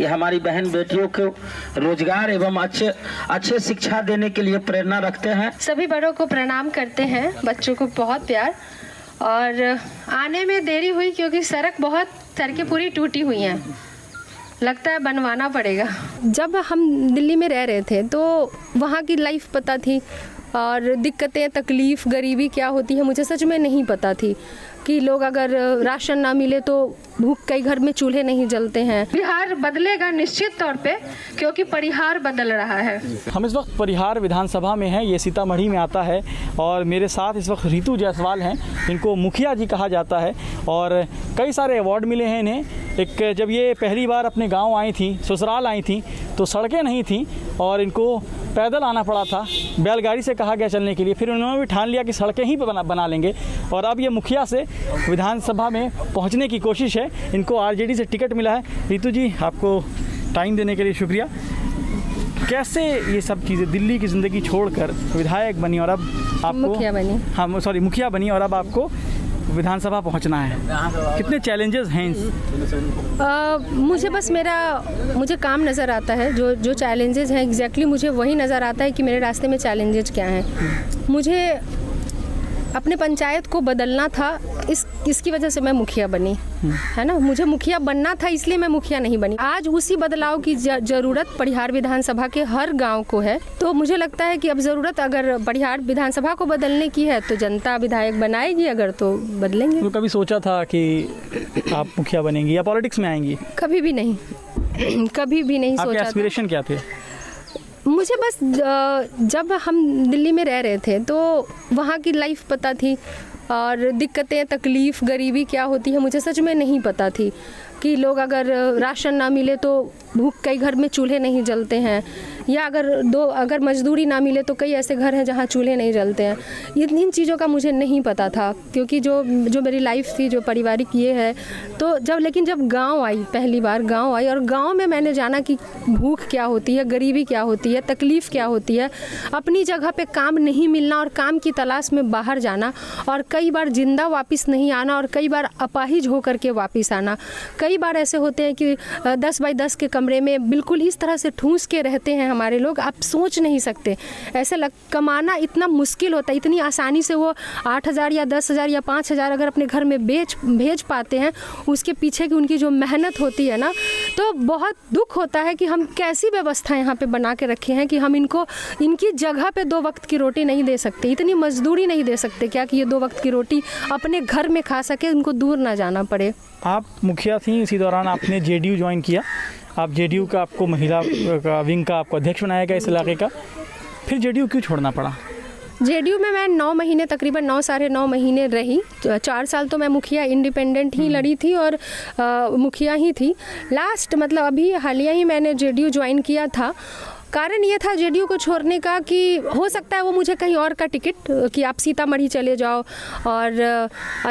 ये हमारी बहन बेटियों को रोजगार एवं अच्छे शिक्षा देने के लिए प्रेरणा रखते हैं। सभी बड़ों को प्रणाम करते हैं, बच्चों को बहुत प्यार। और आने में देरी हुई क्योंकि सड़कें पूरी टूटी हुई हैं, लगता है बनवाना पड़ेगा। जब हम दिल्ली में रह रहे थे तो वहाँ की लाइफ पता थी और दिक्कतें, तकलीफ़, गरीबी क्या होती है मुझे सच में नहीं पता थी कि लोग अगर राशन ना मिले तो भूख, कई घर में चूल्हे नहीं जलते हैं। बिहार बदलेगा निश्चित तौर पे, क्योंकि परिहार बदल रहा है। हम इस वक्त परिहार विधानसभा में हैं, ये सीतामढ़ी में आता है और मेरे साथ इस वक्त रितु जायसवाल हैं, इनको मुखिया जी कहा जाता है और कई सारे अवार्ड मिले हैं इन्हें। एक जब ये पहली बार अपने गाँव आई थी, ससुराल आई थी तो सड़कें नहीं थी और इनको पैदल आना पड़ा था, बैलगाड़ी से कहा गया चलने के लिए। फिर उन्होंने भी ठान लिया कि सड़कें ही बना लेंगे और अब ये मुखिया से विधानसभा में पहुंचने की कोशिश है। इनको आरजेडी से टिकट मिला है। रितु जी, आपको टाइम देने के लिए शुक्रिया। कैसे ये सब चीज़ें, दिल्ली की ज़िंदगी छोड़कर विधायक बनी और अब आपको मुखिया बनी और अब आपको विधानसभा पहुंचना है, कितने चैलेंजेस हैं? मुझे काम नज़र आता है, जो चैलेंजेस हैं एग्जैक्टली मुझे वही नज़र आता है कि मेरे रास्ते में चैलेंजेस क्या हैं। मुझे अपने पंचायत को बदलना था, इसकी वजह से मैं मुखिया बनी, है ना। मुझे मुखिया बनना था, इसलिए मैं मुखिया नहीं बनी। आज उसी बदलाव की ज़रूरत परिहार विधानसभा के हर गांव को है। तो मुझे लगता है कि अब ज़रूरत अगर परिहार विधानसभा को बदलने की है तो जनता विधायक बनाएगी, अगर तो बदलेंगे। तो कभी सोचा था कि आप मुखिया बनेंगी या पॉलिटिक्स में आएंगी? कभी भी नहीं कभी भी नहीं सोचा। आपके एस्पिरेशन क्या थे? मुझे बस जब हम दिल्ली में रह रहे थे तो वहाँ की लाइफ पता थी और दिक्कतें, तकलीफ़, गरीबी क्या होती है मुझे सच में नहीं पता थी कि लोग अगर राशन ना मिले तो भूख, कई घर में चूल्हे नहीं जलते हैं, या अगर मजदूरी ना मिले तो कई ऐसे घर हैं जहाँ चूल्हे नहीं जलते हैं। इन चीज़ों का मुझे नहीं पता था क्योंकि जो मेरी लाइफ थी, जो पारिवारिक ये है। तो लेकिन जब गांव आई, पहली बार गांव आई और गांव में मैंने जाना कि भूख क्या होती है, गरीबी क्या होती है, तकलीफ़ क्या होती है, अपनी जगह पे काम नहीं मिलना और काम की तलाश में बाहर जाना और कई बार जिंदा वापस नहीं आना और कई बार अपाहिज होकर के वापस आना। कई बार ऐसे होते हैं कि 10 बाई 10 के कमरे में बिल्कुल इस तरह से ठूंस के रहते हैं हमारे लोग, आप सोच नहीं सकते। ऐसे कमाना इतना मुश्किल होता है, इतनी आसानी से वो 8,000 या 10,000 या 5,000 अगर अपने घर में भेज पाते हैं, उसके पीछे की उनकी जो मेहनत होती है ना, तो बहुत दुख होता है कि हम कैसी व्यवस्था यहाँ पे बना के रखे हैं कि हम इनकी जगह पे 2 वक्त की रोटी नहीं दे सकते, इतनी मजदूरी नहीं दे सकते क्या कि ये 2 वक्त की रोटी अपने घर में खा सके, उनको दूर ना जाना पड़े। आप मुखिया थी, इसी दौरान आपने जेडीयू ज्वाइन किया। आप जेडीयू का, आपको महिला का विंग का आपको अध्यक्ष बनाया गया इस इलाके का, फिर जेडीयू क्यों छोड़ना पड़ा? जेडीयू में मैं 9 महीने, तकरीबन 9 साढ़े 9 महीने रही। 4 साल तो मैं मुखिया इंडिपेंडेंट ही लड़ी थी और मुखिया ही थी। लास्ट मतलब अभी हालिया ही मैंने जेडीयू ज्वाइन किया था। कारण ये था जेडीयू को छोड़ने का कि हो सकता है वो मुझे कहीं और का टिकट, कि आप सीतामढ़ी चले जाओ और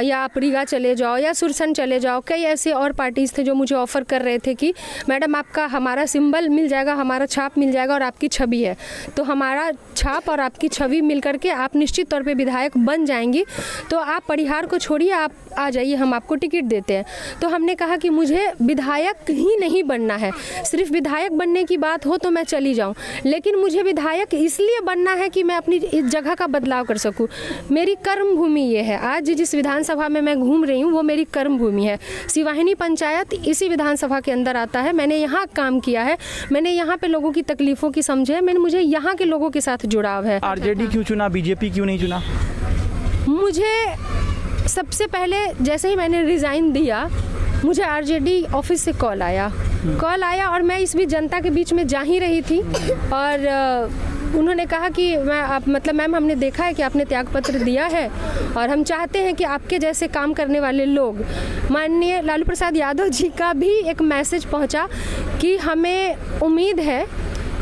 या आप रीगा चले जाओ या सुरसन चले जाओ। कई ऐसे और पार्टीज़ थे जो मुझे ऑफ़र कर रहे थे कि मैडम आपका हमारा सिंबल मिल जाएगा, हमारा छाप मिल जाएगा और आपकी छवि है, तो हमारा छाप और आपकी छवि मिल करके आप निश्चित तौर पे विधायक बन जाएंगी, तो आप परिहार को छोड़िए, आप आ जाइए, हम आपको टिकट देते हैं। तो हमने कहा कि मुझे विधायक ही नहीं बनना है, सिर्फ विधायक बनने की बात हो तो मैं चली जाऊँ, लेकिन मुझे विधायक इसलिए बनना है कि मैं अपनी इस जगह का बदलाव कर सकूं। मेरी कर्म भूमि ये है, आज जिस विधानसभा में मैं घूम रही हूँ वो मेरी कर्म भूमि है। सिवाहिनी पंचायत इसी विधानसभा के अंदर आता है। मैंने यहाँ काम किया है, मैंने यहाँ पे लोगों की तकलीफ़ों की समझे है, मुझे यहाँ के लोगों के साथ जुड़ाव है। आरजेडी क्यों चुना, बीजेपी क्यों नहीं चुना? मुझे सबसे पहले जैसे ही मैंने रिज़ाइन दिया, मुझे आरजेडी ऑफिस से कॉल आया और मैं इस बीच जनता के बीच में जा ही रही थी और उन्होंने कहा कि मैम हमने देखा है कि आपने त्यागपत्र दिया है और हम चाहते हैं कि आपके जैसे काम करने वाले लोग, माननीय लालू प्रसाद यादव जी का भी एक मैसेज पहुंचा कि हमें उम्मीद है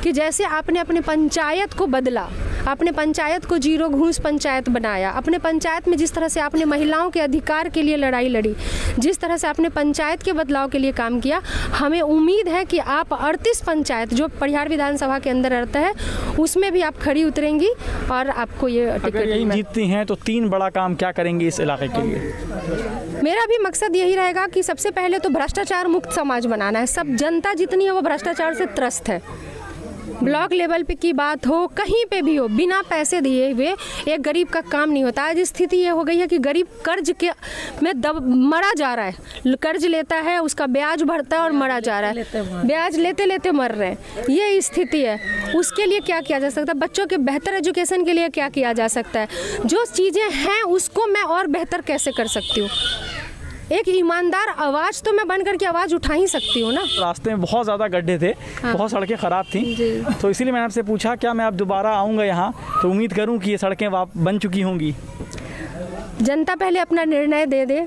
कि जैसे आपने अपने पंचायत को बदला, आपने पंचायत को जीरो घूस पंचायत बनाया, अपने पंचायत में जिस तरह से आपने महिलाओं के अधिकार के लिए लड़ाई लड़ी, जिस तरह से आपने पंचायत के बदलाव के लिए काम किया, हमें उम्मीद है कि आप 38 पंचायत जो परिहार विधानसभा के अंदर रहता है उसमें भी आप खड़ी उतरेंगी और आपको ये टिकट अगर यही जीतती हैं तो 3 बड़ा काम क्या करेंगी इस इलाके के लिए? मेरा भी मकसद यही रहेगा कि सबसे पहले तो भ्रष्टाचार मुक्त समाज बनाना है। सब जनता जितनी है वो भ्रष्टाचार से त्रस्त है। ब्लॉक लेवल पे की बात हो, कहीं पे भी हो, बिना पैसे दिए हुए एक गरीब का काम नहीं होता। आज स्थिति ये हो गई है कि गरीब कर्ज के में मरा जा रहा है। कर्ज लेता है, उसका ब्याज भरता है और मरा जा रहा है, ब्याज लेते लेते मर रहे हैं। ये स्थिति है। उसके लिए क्या किया जा सकता है? बच्चों के बेहतर एजुकेशन के लिए क्या किया जा सकता है? जो चीज़ें हैं उसको मैं और बेहतर कैसे कर सकती हूँ? एक ईमानदार आवाज़ तो मैं बन करके आवाज़ उठा ही सकती हूँ ना। रास्ते में बहुत ज़्यादा गड्ढे थे, बहुत सड़कें ख़राब थी, तो इसीलिए मैंने आपसे पूछा क्या मैं अब दोबारा आऊँगा यहाँ तो उम्मीद करूँ कि ये सड़कें बन चुकी होंगी। जनता पहले अपना निर्णय दे दे।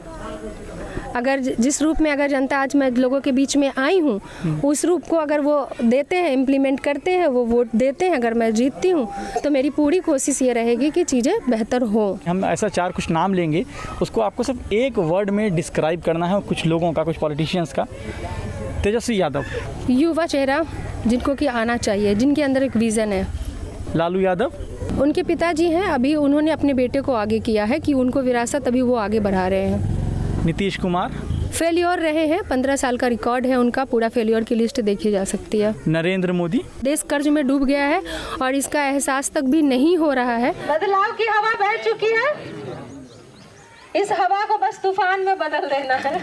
अगर जिस रूप में अगर जनता आज मैं लोगों के बीच में आई हूँ उस रूप को अगर वो देते हैं, इम्प्लीमेंट करते हैं, वो वोट देते हैं, अगर मैं जीतती हूँ तो मेरी पूरी कोशिश ये रहेगी कि चीज़ें बेहतर हों। हम ऐसा 4 कुछ नाम लेंगे, उसको आपको सिर्फ एक वर्ड में डिस्क्राइब करना है कुछ लोगों का, कुछ पॉलिटिशियंस का। तेजस्वी यादव, युवा चेहरा जिनको कि आना चाहिए, जिनके अंदर एक विज़न है। लालू यादव, उनके पिताजी हैं, अभी उन्होंने अपने बेटे को आगे किया है कि उनको विरासत अभी वो आगे बढ़ा रहे हैं। नीतीश कुमार, फेलियर रहे हैं, 15 साल का रिकॉर्ड है उनका, पूरा फेलियर की लिस्ट देखी जा सकती है। नरेंद्र मोदी, देश कर्ज में डूब गया है और इसका एहसास तक भी नहीं हो रहा है। बदलाव की हवा बह चुकी है, इस हवा को बस तूफान में बदल देना है।